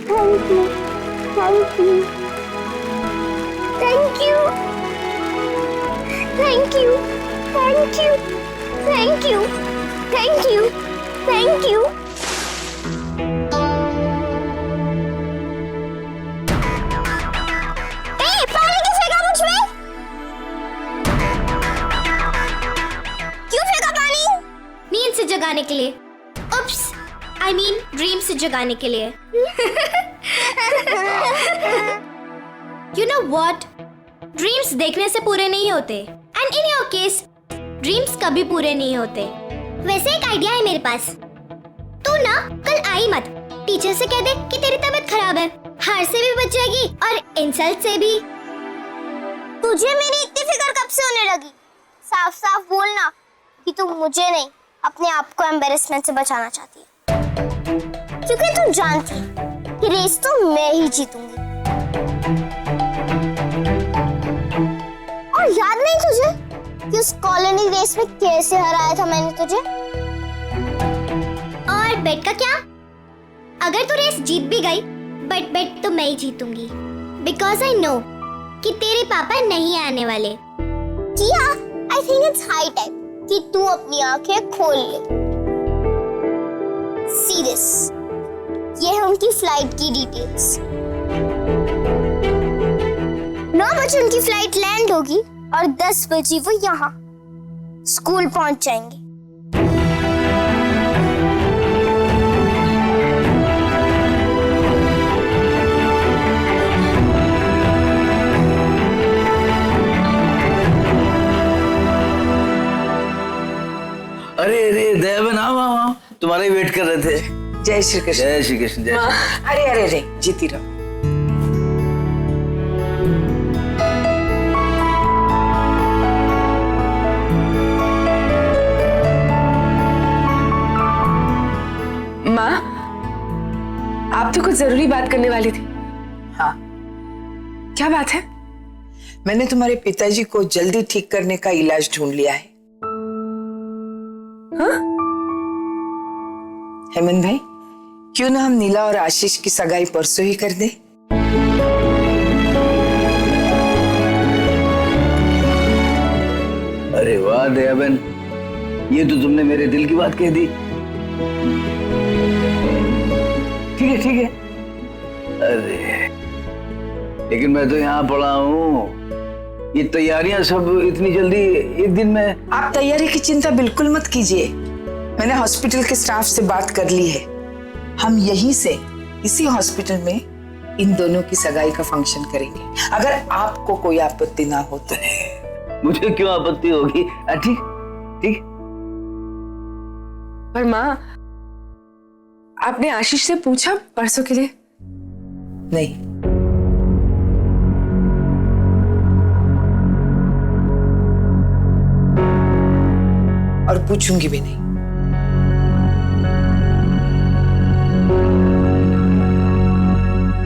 Thank you, thank you, thank you, thank you, thank you, thank you, thank you, thank you. पानी क्यों फेंका मुझ में? क्यों फेंका पानी? नींद से जगाने के लिए। उप्स, I mean ड्रीम से जगाने के लिए। You know what? ड्रीम्स देखने से पूरे नहीं होते। And in your case, dreams कभी पूरे नहीं होते। वैसे एक आइडिया है मेरे पास। तू ना कल आई मत। टीचर से कह दे कि तेरी तबीयत खराब है। हार से भी बच जाएगी और इंसल्ट से भी। तुझे मेरी इतनी फिक्र कब से होने लगी? साफ साफ बोलना कि तू मुझे नहीं, अपने आप को एम्बैरेसमेंट से बचाना चाहती है। क्योंकि तू जानती है कि रेस तो मैं ही जीतूंगी। और याद नहीं तुझे कि उस कॉलोनी रेस में कैसे हराया था मैंने तुझे? और बेट का क्या? अगर तू रेस जीत भी गई, बट बेट तो मैं ही जीतूंगी। बिकॉज आई नो कि तेरे पापा नहीं आने वाले। किया, I think it's high time कि तू अपनी आंखें खोल ले। सीरियस, ये है उनकी फ्लाइट की डिटेल्स। 9 बजे उनकी फ्लाइट लैंड होगी और 10 बजे वो यहाँ स्कूल पहुंच जाएंगे। अरे अरे दयाबेन, आओ आओ आओ, तुम्हारा ही वेट कर रहे थे। जय श्री कृष्ण। जय श्री कृष्ण। जय श्री। अरे अरे अरे, जीती रहो। माँ, आप तो कुछ जरूरी बात करने वाली थी। हाँ, क्या बात है? मैंने तुम्हारे पिताजी को जल्दी ठीक करने का इलाज ढूंढ लिया है। हाँ? हेमंत भाई, क्यों ना हम नीला और आशीष की सगाई परसों ही कर दें? अरे वाह दयाबेन, ये तो तुमने मेरे दिल की बात कह दी। ठीक है ठीक है। अरे लेकिन मैं तो यहाँ पड़ा हूँ। ये तैयारियां सब इतनी जल्दी एक दिन में? आप तैयारी की चिंता बिल्कुल मत कीजिए। मैंने हॉस्पिटल के स्टाफ से बात कर ली है। हम यहीं से इसी हॉस्पिटल में इन दोनों की सगाई का फंक्शन करेंगे, अगर आपको कोई आपत्ति ना हो तो। मुझे क्यों आपत्ति होगी? ठीक ठीक। पर माँ, आपने आशीष से पूछा परसों के लिए? नहीं, और पूछूंगी भी नहीं।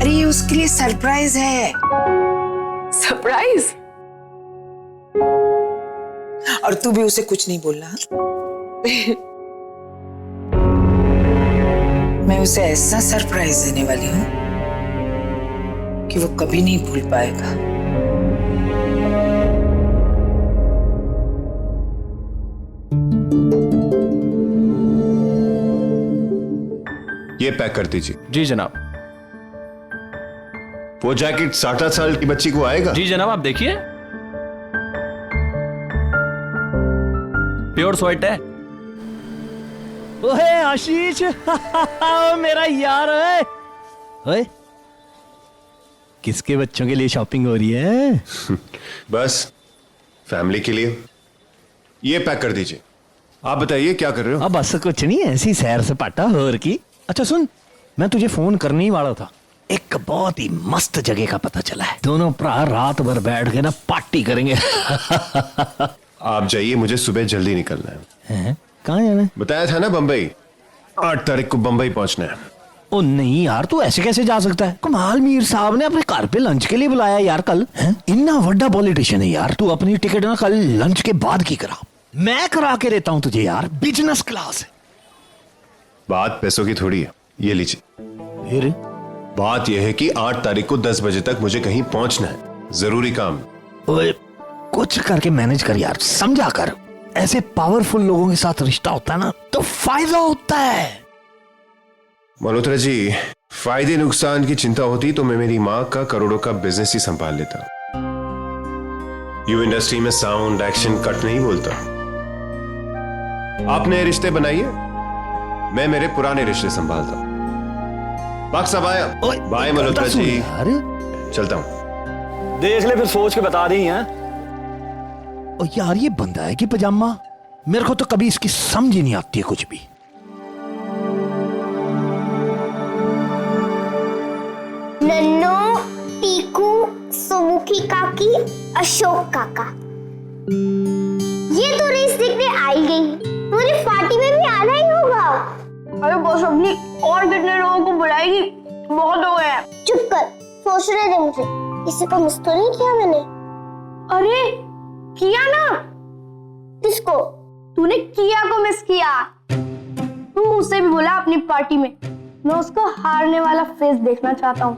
अरे ये उसके लिए सरप्राइज है। सरप्राइज? और तू भी उसे कुछ नहीं बोलना। मैं उसे ऐसा सरप्राइज देने वाली हूँ कि वो कभी नहीं भूल पाएगा। ये पैक कर दीजिए। जी जनाब। वो जैकेट 7 साल की बच्ची को आएगा? जी जनाब, आप देखिए, प्योर स्वेट है। ओए आशीष, मेरा यार है। ओए, किसके बच्चों के लिए शॉपिंग हो रही है? बस फैमिली के लिए। ये पैक कर दीजिए। आप बताइए क्या कर रहे हो? अब बस कुछ नहीं, ऐसी सैर सपाटा और की। अच्छा सुन, मैं तुझे फोन करने ही वाला था। एक बहुत ही मस्त जगह का पता चला है। दोनों भरा रात भर बैठ के ना पार्टी करेंगे। आप जाइए, मुझे सुबह जल्दी निकलना है। कहाँ जाना है? बताया था ना, बंबई। 8 तारीख को बंबई पहुंचना है। ओ नहीं यार, तू ऐसे कैसे जा सकता है? कमाल मीर साहब ने अपने घर पे लंच के लिए बुलाया यार कल। इतना बड़ा पॉलिटिशियन है यार। तू अपनी टिकट ना कल लंच के बाद की करा। मैं करा के देता हूँ तुझे यार, बिजनेस क्लास है। बात पैसों की थोड़ी है। ये लीजिए। फिर बात यह है कि 8 तारीख को 10 बजे तक मुझे कहीं पहुंचना है, जरूरी काम। ओए, कुछ करके मैनेज कर यार, समझा कर। ऐसे पावरफुल लोगों के साथ रिश्ता होता है ना तो फायदा होता है। मल्होत्रा जी, फायदे नुकसान की चिंता होती तो मैं मेरी माँ का करोड़ों का बिजनेस ही संभाल लेता। यू इंडस्ट्री में साउंड एक्शन कट नहीं बोलता। आपने रिश्ते बनाइए, मैं मेरे पुराने रिश्ते संभालता। बाकी सब आया। बाय मल्होत्रा जी, चलता हूं। देख ले फिर सोच के बता रही हैं। ओ यार, ये बंदा है कि पजामा? मेरे को तो कभी इसकी समझ ही नहीं आती है कुछ भी। नन्नो, पीकू, सुमुखी काकी, अशोक काका, ये तो रेस देखने आई गई, पूरी पार्टी में भी आना ही होगा। अरे बॉस अपनी और कितने लोगों को बुलाएगी? बहुत हो गए। चुप कर, सोच रहे थे मुझे किसी को मिस तो नहीं किया मैंने? अरे किया ना। किसको? तूने किया को मिस किया। तू उसे भी बुला अपनी पार्टी में, मैं उसको हारने वाला फेस देखना चाहता हूँ।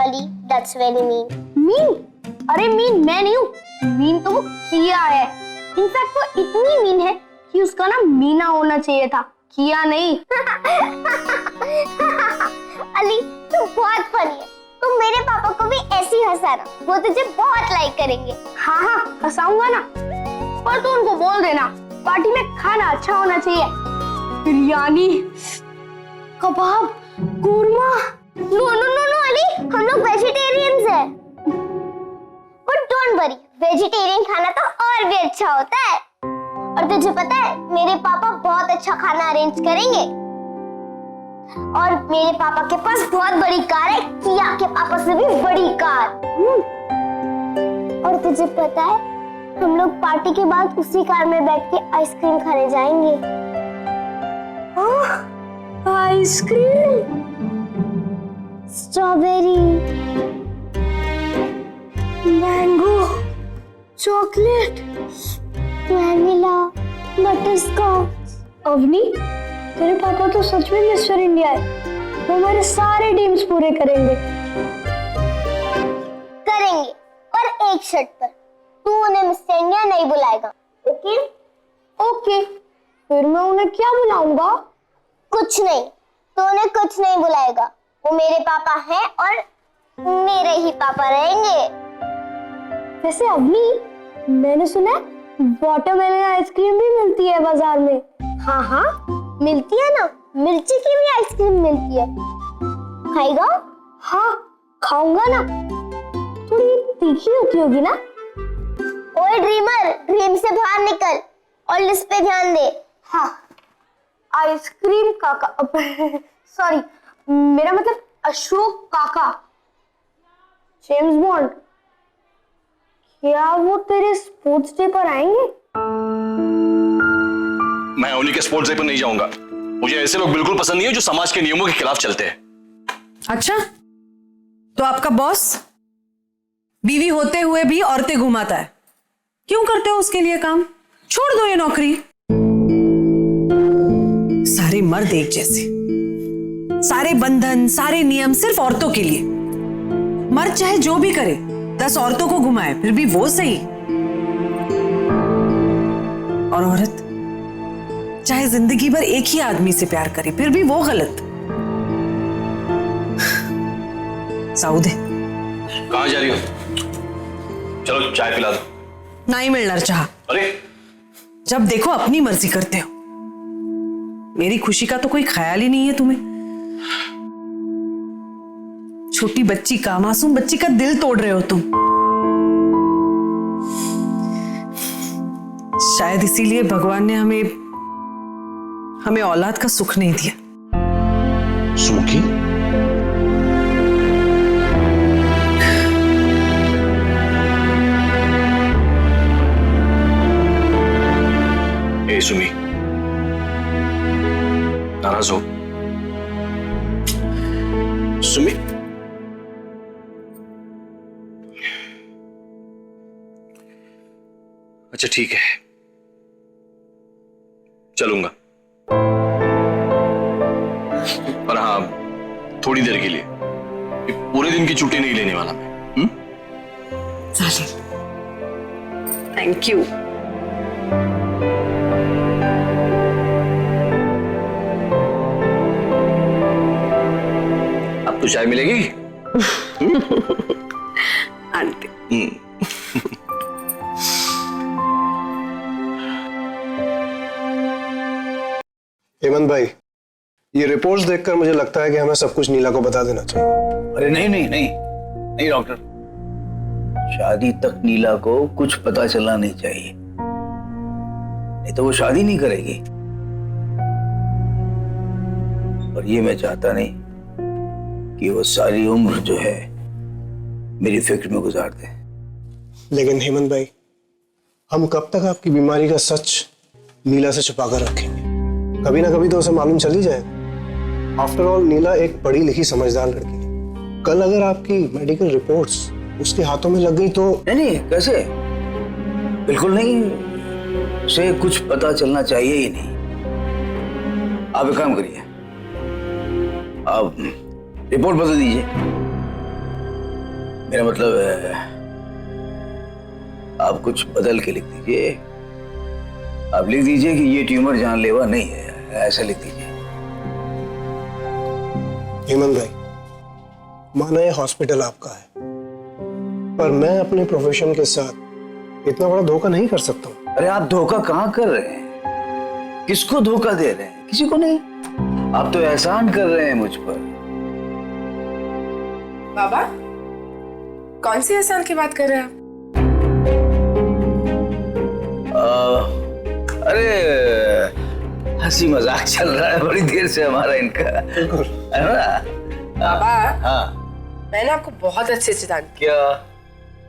Ali, that's very mean. Mean? अरे मीन मैं नहीं हूँ, मीन तो वो किया है। इनफैक्ट वो इतनी मीन है कि उसका नाम मीना होना चाहिए था, किया नहीं। अली, तू बहुत फनी है। तुम मेरे पापा को भी ऐसी हंसाना, वो तुझे बहुत लाइक करेंगे। हाँ हाँ हंसाऊंगा ना, पर तू उनको बोल देना पार्टी में खाना अच्छा होना चाहिए। Biryani, kebab, korma. No no no no Ali, हम लोग वेजिटेरियंस हैं। बट डोंट वरी, वेजिटेरियन खाना तो और भी अच्छा होता है। और तुझे पता है, मेरे पापा बहुत अच्छा खाना अरेंज करेंगे। और मेरे पापा के पास बहुत बड़ी कार है, किया के पापा से भी बड़ी कार। और तुझे पता है, हम लोग पार्टी के बाद उसी कार में बैठ के आइसक्रीम खाने जाएंगे। Ice cream, strawberry, mango, chocolate, vanilla, butterscotch. Avni, तेरे पापा तो सच में मिस्टर इंडिया है। वो हमारे सारे ड्रीम्स पूरे करेंगे। करेंगे, पर एक शर्त पर, तू उन्हें मिस्टर इंडिया नहीं बुलाएगा, ओके? ओके, फिर मैं उन्हें क्या बुलाऊंगा? कुछ नहीं, तू उन्हें कुछ नहीं बुलाएगा। वो मेरे पापा हैं और मेरे ही पापा रहेंगे। वैसे अवनी, मैंने सुना है वाटरमेलन आइसक्रीम भी मिलती है बाजार में। हाँ हाँ, मिलती है ना, मिर्ची की भी आइसक्रीम मिलती है। खाएगा? हाँ खाऊंगा ना, थोड़ी तीखी होती होगी ना? ओए ड्रीमर, ड्रीम से बाहर निकल और लिस्ट पे ध्यान दे। हाँ, आइसक्रीम काका, सॉरी मेरा मतलब अशोक काका। जेम्स बॉन्ड, क्या वो तेरे स्पोर्ट्स डे पर आएंगे? मैं उन्हीं के स्पोर्ट्स डे पर नहीं जाऊंगा। मुझे ऐसे लोग बिल्कुल पसंद नहीं है जो समाज के नियमों के खिलाफ चलते हैं। अच्छा, तो आपका बॉस बीवी होते हुए भी औरतें घुमाता है, क्यों करते हो उसके लिए काम? छोड़ दो ये नौकरी। सारे मर्द एक जैसे, सारे बंधन, सारे नियम सिर्फ औरतों के लिए। मर्द चाहे जो भी करे, 10 औरतों को घुमाए, फिर भी वो सही। और औरत चाहे जिंदगी भर एक ही आदमी से प्यार करे, फिर भी वो गलत। साउदे, कहां जा रही हो? चलो चाय पिला दो। नहीं मिलना चाह। अरे जब देखो अपनी मर्जी करते हो, मेरी खुशी का तो कोई ख्याल ही नहीं है तुम्हें। छोटी बच्ची का, मासूम बच्ची का दिल तोड़ रहे हो तुम। शायद इसीलिए भगवान ने हमें औलाद का सुख नहीं दिया। सुखी? ए सुमी, नाराज हो? सुमी, अच्छा ठीक है, चलूंगा, पर हाँ थोड़ी देर के लिए। कि पूरे दिन की छुट्टी नहीं लेने वाला मैं। चालेल। Thank you. अब तो चाय मिलेगी। आंटी। हेमंत भाई, ये रिपोर्ट्स देखकर मुझे लगता है कि हमें सब कुछ नीला को बता देना चाहिए। अरे नहीं नहीं नहीं नहीं डॉक्टर, शादी तक नीला को कुछ पता चलना नहीं चाहिए, नहीं तो वो शादी नहीं करेगी। और ये मैं चाहता नहीं कि वो सारी उम्र जो है मेरी फिक्र में गुजार दे। लेकिन हेमंत भाई, हम कब तक आपकी बीमारी का सच नीला से छुपा कर रखेंगे? कभी ना कभी तो उसे मालूम चल ही जाएगा। आफ्टर ऑल नीला एक पढ़ी लिखी समझदार लड़की है। कल अगर आपकी मेडिकल रिपोर्ट्स उसके हाथों में लग गई तो? नहीं नहीं, कैसे? बिल्कुल नहीं, उसे कुछ पता चलना चाहिए ही नहीं। आप एक काम करिए, आप रिपोर्ट बदल दीजिए। मेरा मतलब है आप कुछ बदल के लिख दीजिए। आप लिख दीजिए कि ये ट्यूमर जानलेवा नहीं है, ऐसा लिख दीजिए। हेमंत भाई, माना ये हॉस्पिटल आपका है, पर मैं अपने प्रोफेशन के साथ इतना बड़ा धोखा नहीं कर सकता हूँ। अरे आप धोखा कहाँ कर रहे हैं? किसको धोखा दे रहे हैं? किसी को नहीं। आप तो एहसान कर रहे हैं मुझ पर। बाबा, कौन सी एहसान की बात कर रहे हैं आप? अरे हंसी मजाक चल रहा है बड़ी देर से हमारा इनका, है ना? बाबा, हाँ मैंने आपको बहुत अच्छे से जान। क्या?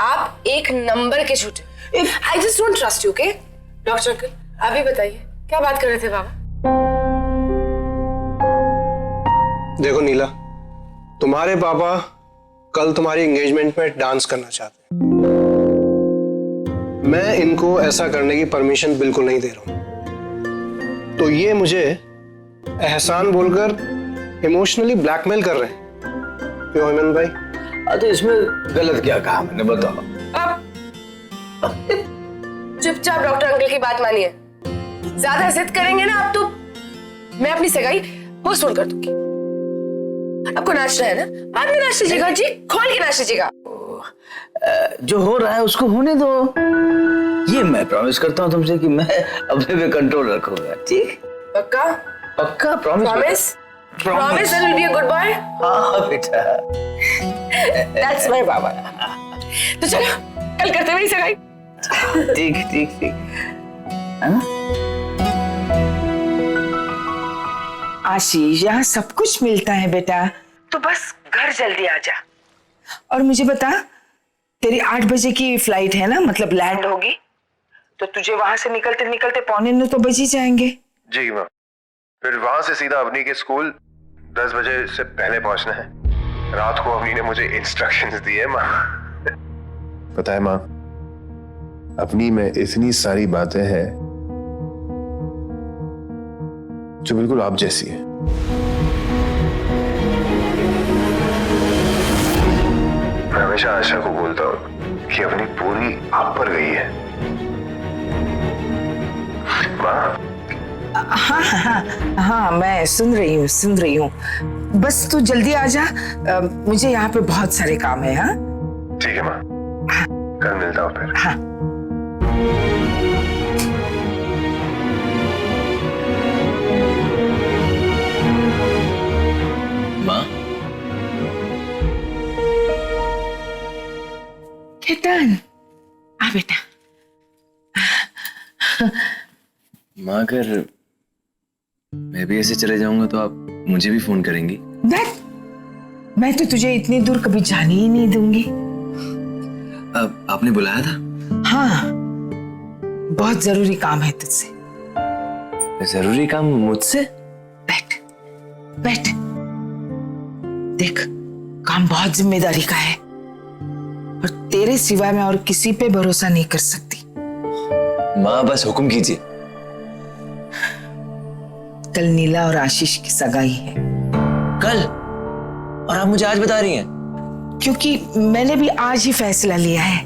आप एक नंबर के झूठे। I just don't trust you. Okay doctor uncle, आप ही बताइए क्या बात कर रहे थे बाबा? देखो नीला, तुम्हारे पापा कल तुम्हारी एंगेजमेंट में डांस करना चाहते हैं। मैं इनको ऐसा करने की परमिशन बिल्कुल नहीं दे रहा हूं। तो ये मुझे एहसान बोलकर इमोशनली ब्लैकमेल कर रहे हैं। क्यों हेमंत भाई? तो इसमें गलत क्या कहा मैंने, बताओ। चुपचाप डॉक्टर अंकल की बात मानिए। ज्यादा जिद करेंगे ना आप तो मैं अपनी सगाई पोस्टपोन कर दूंगी। आपको नाचना है ना, बाद में नाच लीजिएगा जी, खोल के नाच लीजिएगा। जो हो रहा है उसको होने दो। ये मैं प्रॉमिस करता हूँ तुमसे कि मैं अपने पे कंट्रोल रखूंगा। ठीक? पक्का? पक्का promise. Promise that will be a good boy. हाँ बेटा, दैट्स माय बाबा। तो चलो कल करते हैं मेरी सगाई। ठीक ठीक ठीक, है ना? आशीष, यहाँ सब कुछ मिलता है बेटा, तो बस घर जल्दी आ जा। और मुझे बता, तेरी 8 बजे की फ्लाइट है ना, मतलब लैंड होगी, तो तुझे वहां से निकलते निकलते 8:45 तो बज ही जाएंगे। जी माँ, फिर वहां से सीधा अवनी के स्कूल 10 बजे से पहले पहुंचना है। रात को अवनी ने मुझे इंस्ट्रक्शंस दिए माँ। पता है माँ, अपनी में इतनी सारी बातें हैं जो बिल्कुल आप जैसी है। मैं हमेशा आशा को बोलता हूँ कि अपनी पूरी आप पर गई है। माँ? हाँ हाँ हाँ, मैं सुन रही हूँ। बस तू जल्दी आ जा, मुझे यहाँ पे बहुत सारे काम है। हाँ ठीक है माँ, कल मिलता हूँ फिर। हाँ। माँ, केतन, आ बेटा। माँ अगर मैं भी ऐसे चले जाऊंगा तो आप मुझे भी फोन करेंगी? मैं तो तुझे इतनी दूर कभी जाने ही नहीं दूंगी। अब आपने बुलाया था? हाँ, बहुत जरूरी काम है तुझसे। जरूरी काम मुझसे? बैठ बैठ। देख, काम बहुत जिम्मेदारी का है और तेरे सिवा मैं और किसी पे भरोसा नहीं कर सकती। माँ बस हुक्म कीजिए। कल नीला और आशीष की सगाई है। कल? और आप मुझे आज बता रही हैं? क्योंकि मैंने भी आज ही फैसला लिया है।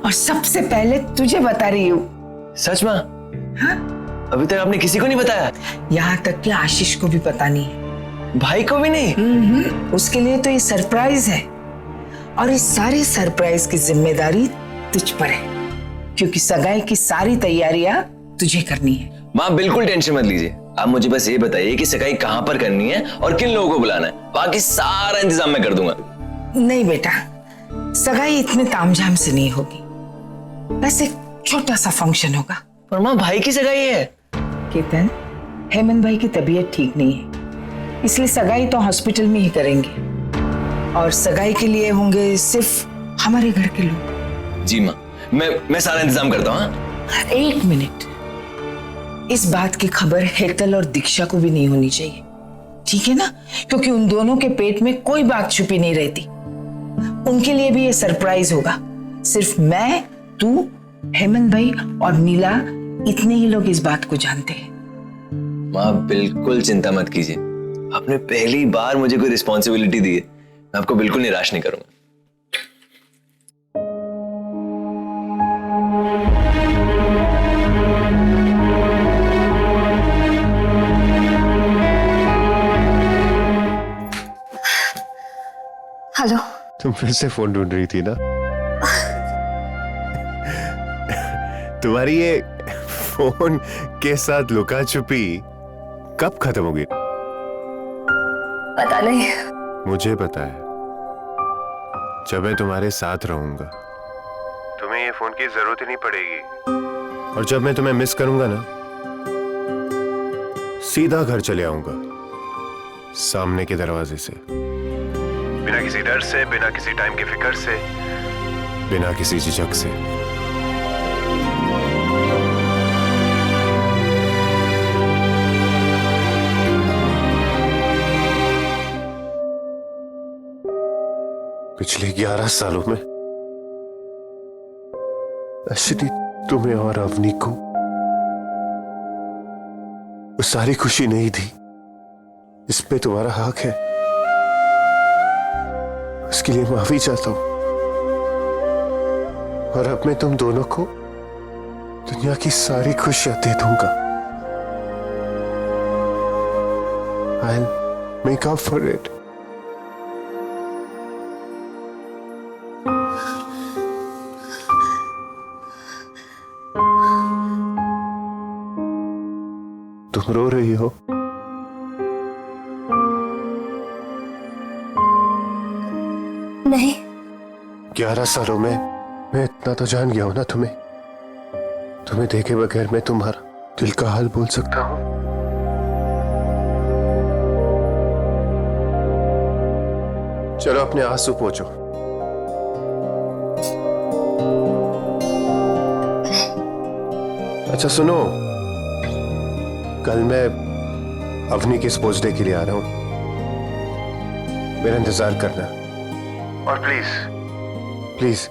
और सबसे पहले तुझे बता रही हूँ। सच माँ? हाँ? अभी तक आपने किसी को नहीं बताया? यहाँ तक कि आशीष को भी पता नहीं है। भाई को भी नहीं? उसके लिए तो ये सरप्राइज है, और इस सारे सरप्राइज की जिम्मेदारी तुझ पर है, क्योंकि सगाई की सारी तैयारियां तुझे करनी है। माँ बिल्कुल टेंशन मत लीजिए, आप मुझे बस ये बताइए कि सगाई कहाँ पर करनी है और किन लोगों को बुलाना है, बाकी सारा इंतजाम मैं कर दूंगा। नहीं बेटा, सगाई इतने तामझाम से नहीं होगी, बस एक छोटा सा फंक्शन होगा। पर माँ भाई की सगाई है। केतन, हेमंत भाई की तबीयत ठीक नहीं है, इसलिए सगाई तो हॉस्पिटल में ही करेंगे, और सगाई के लिए होंगे सिर्फ हमारे घर के लोग। जी माँ, मैं सारा इंतजाम करता हूँ। एक मिनट, इस बात की खबर हेतल और दीक्षा को भी नहीं होनी चाहिए, ठीक है ना? क्योंकि उन दोनों के पेट में कोई बात छुपी नहीं रहती। उनके लिए भी ये सरप्राइज होगा। सिर्फ मैं, तू, हेमंत भाई और नीला, इतने ही लोग इस बात को जानते हैं। माँ बिल्कुल चिंता मत कीजिए, आपने पहली बार मुझे कोई रिस्पॉन्सिबिलिटी दी है, मैं आपको बिल्कुल निराश नहीं करूंगा। हेलो। तुम फिर से फोन ढूंढ रही थी ना? तुम्हारी ये फोन के साथ लुका छुपी कब खत्म होगी? पता नहीं। मुझे पता है, जब मैं तुम्हारे साथ रहूंगा तुम्हें ये फोन की जरूरत ही नहीं पड़ेगी, और जब मैं तुम्हें मिस करूंगा ना, सीधा घर चले आऊंगा, सामने के दरवाजे से, बिना किसी डर से, बिना किसी टाइम की फिक्र से, बिना किसी झिझक से। पिछले 11 सालों में अश्विनी तुम्हें और अवनी को वो सारी खुशी नहीं दी, इसमें तुम्हारा हक है, उसके लिए माफी चाहता हूं। और अब मैं तुम दोनों को दुनिया की सारी खुशियां दे दूंगा। I'll make up for it. तुम रो रही हो? नहीं। 11 सालों में मैं इतना तो जान गया हूं ना तुम्हें। तुम्हें देखे बगैर मैं तुम्हारा दिल का हाल बोल सकता हूं। चलो अपने आंसू पोंछो। अच्छा सुनो, कल मैं अवनी के स्पोर्ट्स डे के लिए आ रहा हूं, मेरा इंतजार करना, और प्लीज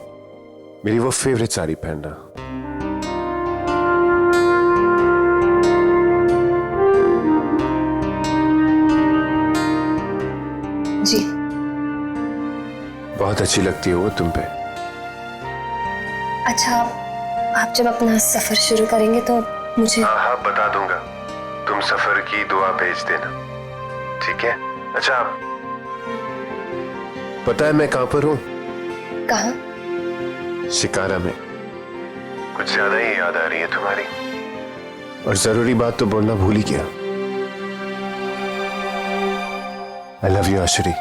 मेरी वो फेवरेट साड़ी पहनना। जी। बहुत अच्छी लगती है वो तुम पे। अच्छा, आप जब अपना सफर शुरू करेंगे तो मुझे। हाँ बता दूंगा, तुम सफर की दुआ भेज देना, ठीक है? अच्छा पता है मैं कहां पर हूं? कहाँ? शिकारा में। कुछ ज्यादा ही याद आ रही है तुम्हारी, और जरूरी बात तो बोलना भूल ही गया। I love you Ashri.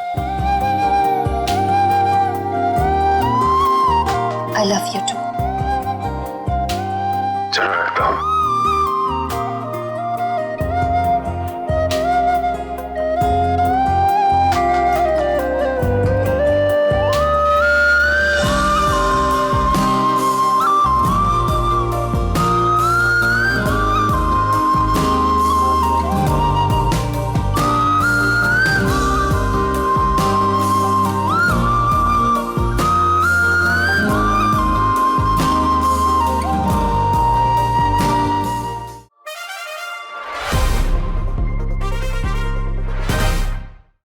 I love you too. चलो रखता हूं।